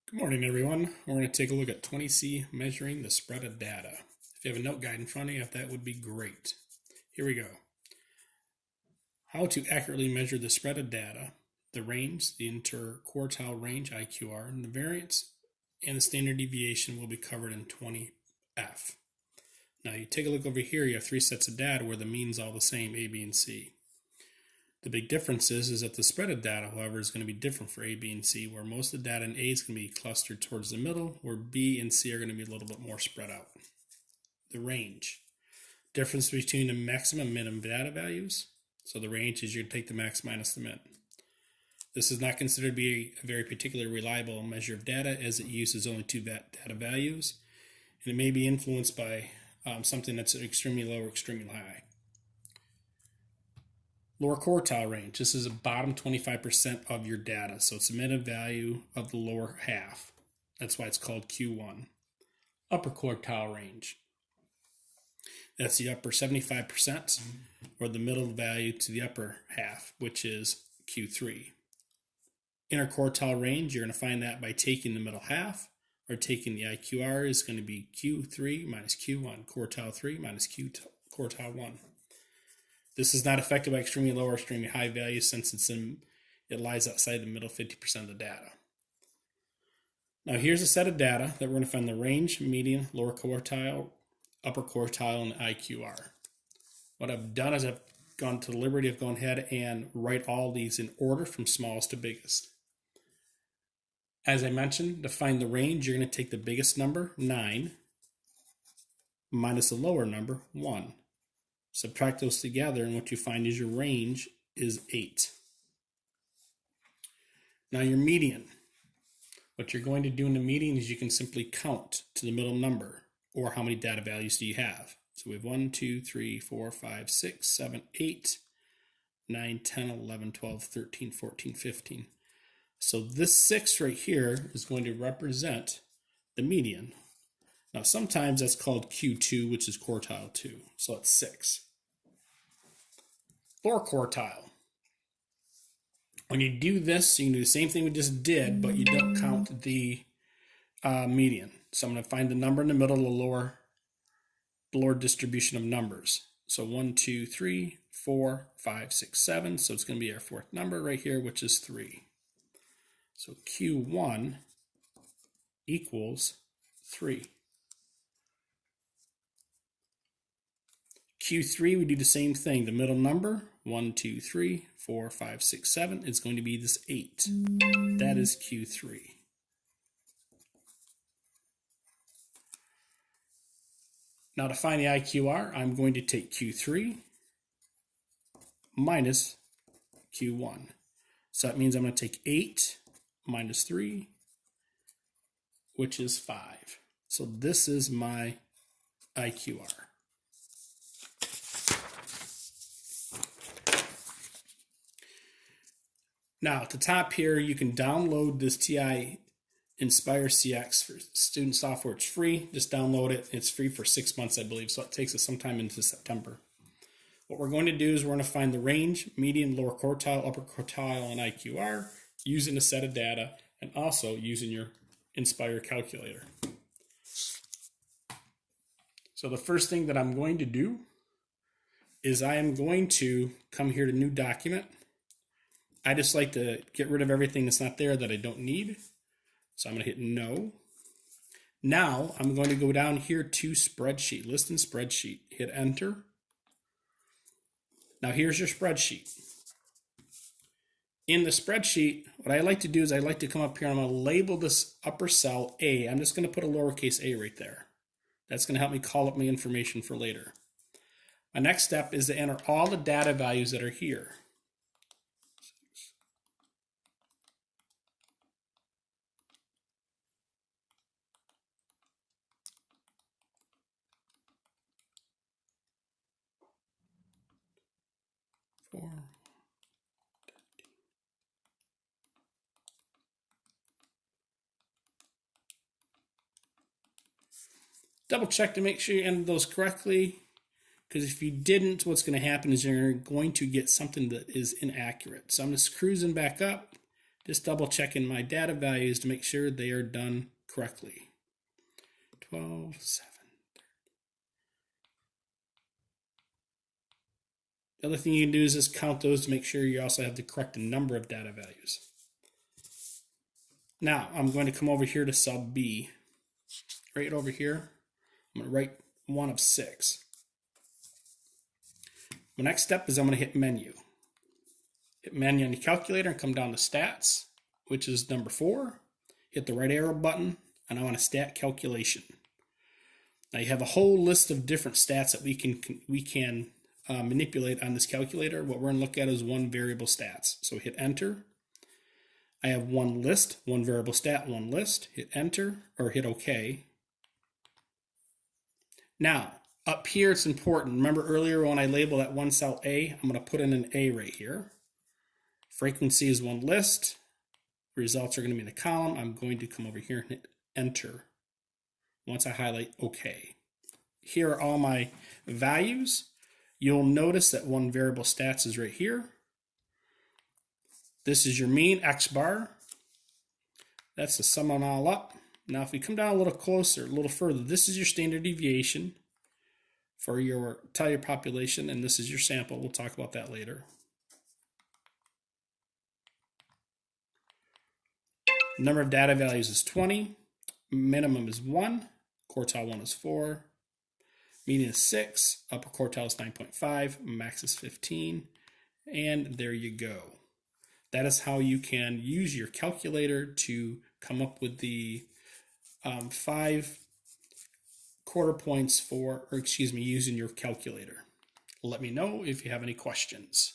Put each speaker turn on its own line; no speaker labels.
Good morning, everyone. We're going to take a look at 20C, measuring the spread of data. If you have a note guide in front of you, that would be great. Here we go. How to accurately measure the spread of data, the range, the interquartile range, IQR, and the variance and the standard deviation will be covered in 20F. Now you take a look over here, you have three sets of data where the mean's all the same, A, B, and C. The big difference is that the spread of data, however, is going to be different for A, B, and C, where most of the data in A is going to be clustered towards the middle, where B and C are going to be a little bit more spread out. The range. Difference between the maximum and minimum data values. So the range is you take the max minus the min. This is not considered to be a very particularly reliable measure of data, as it uses only two data values, and it may be influenced by something that's extremely low or extremely high. Lower quartile range. This is the bottom 25% of your data. So it's the minimum value of the lower half. That's why it's called Q1. Upper quartile range. That's the upper 75% or the middle value to the upper half, which is Q3. Interquartile range, you're going to find that by taking the middle half or taking the IQR is going to be Q3 minus Q1. Quartile 3 minus quartile 1. This is not affected by extremely low or extremely high values since it lies outside the middle 50% of the data. Now here's a set of data that we're going to find the range, median, lower quartile, upper quartile, and IQR. What I've done is I've gone to the liberty of going ahead and write all these in order from smallest to biggest. As I mentioned, to find the range, you're going to take the biggest number, 9, minus the lower number, 1. Subtract those together, and what you find is your range is 8. Now your median. What you're going to do in the median is you can simply count to the middle number, or how many data values do you have. So we have 1, 2, 3, 4, 5, 6, 7, 8, 9, 10, 11, 12, 13, 14, 15. So this 6 right here is going to represent the median. Now sometimes that's called Q2, which is quartile 2. So it's 6. Lower quartile. When you do this, you can do the same thing we just did, but you don't count the median. So I'm going to find the number in the middle of the lower distribution of numbers. So 1, 2, 3, 4, 5, 6, 7. So it's going to be our fourth number right here, which is 3. So Q1 equals 3. Q3, we do the same thing. The middle number, 1, 2, 3, 4, 5, 6, 7, is going to be this 8. That is Q3. Now to find the IQR, I'm going to take Q3 minus Q1. So that means I'm going to take 8 minus 3, which is 5. So this is my IQR. Now at the top here, you can download this TI Inspire CX for student software. It's free. Just download it. It's free for 6 months, I believe, so it takes us sometime into September. What we're going to do is we're going to find the range, median, lower quartile, upper quartile, and IQR using a set of data and also using your Inspire calculator. So the first thing that I'm going to do is I am going to come here to New Document. I just like to get rid of everything that's not there that I don't need. So I'm going to hit No. Now I'm going to go down here to Spreadsheet, List in Spreadsheet. Hit Enter. Now here's your spreadsheet. In the spreadsheet, what I like to do is I like to come up here and I'm going to label this upper cell A. I'm just going to put a lowercase a right there. That's going to help me call up my information for later. My next step is to enter all the data values that are here. Double check to make sure you entered those correctly, because if you didn't, what's going to happen is you're going to get something that is inaccurate. So I'm just cruising back up Just double checking my data values to make sure they are done correctly. 12, 7. The other thing you can do is just count those to make sure you also have the correct number of data values. Now, I'm going to come over here to cell B. Right over here, I'm going to write 1 of 6. The next step is I'm going to hit menu. Hit menu on your calculator and come down to stats, which is number 4. Hit the right arrow button, and I want a stat calculation. Now you have a whole list of different stats that we can manipulate on this calculator. What we're going to look at is one variable stats. So hit enter. I have one list, one variable stat, one list. Hit enter or hit OK. Now, up here it's important. Remember earlier when I labeled that one cell A, I'm going to put in an A right here. Frequency is one list. Results are going to be in a column. I'm going to come over here and hit enter. Once I highlight OK. Here are all my values. You'll notice that one variable stats is right here. This is your mean, X bar. That's the sum them all up. Now if we come down a little closer, a little further, this is your standard deviation for your entire population, and this is your sample. We'll talk about that later. Number of data values is 20. Minimum is 1. Quartile 1 is 4. Median is 6. Upper quartile is 9.5. Max is 15. And there you go. That is how you can use your calculator to come up with the 5 quarter points using your calculator. Let me know if you have any questions.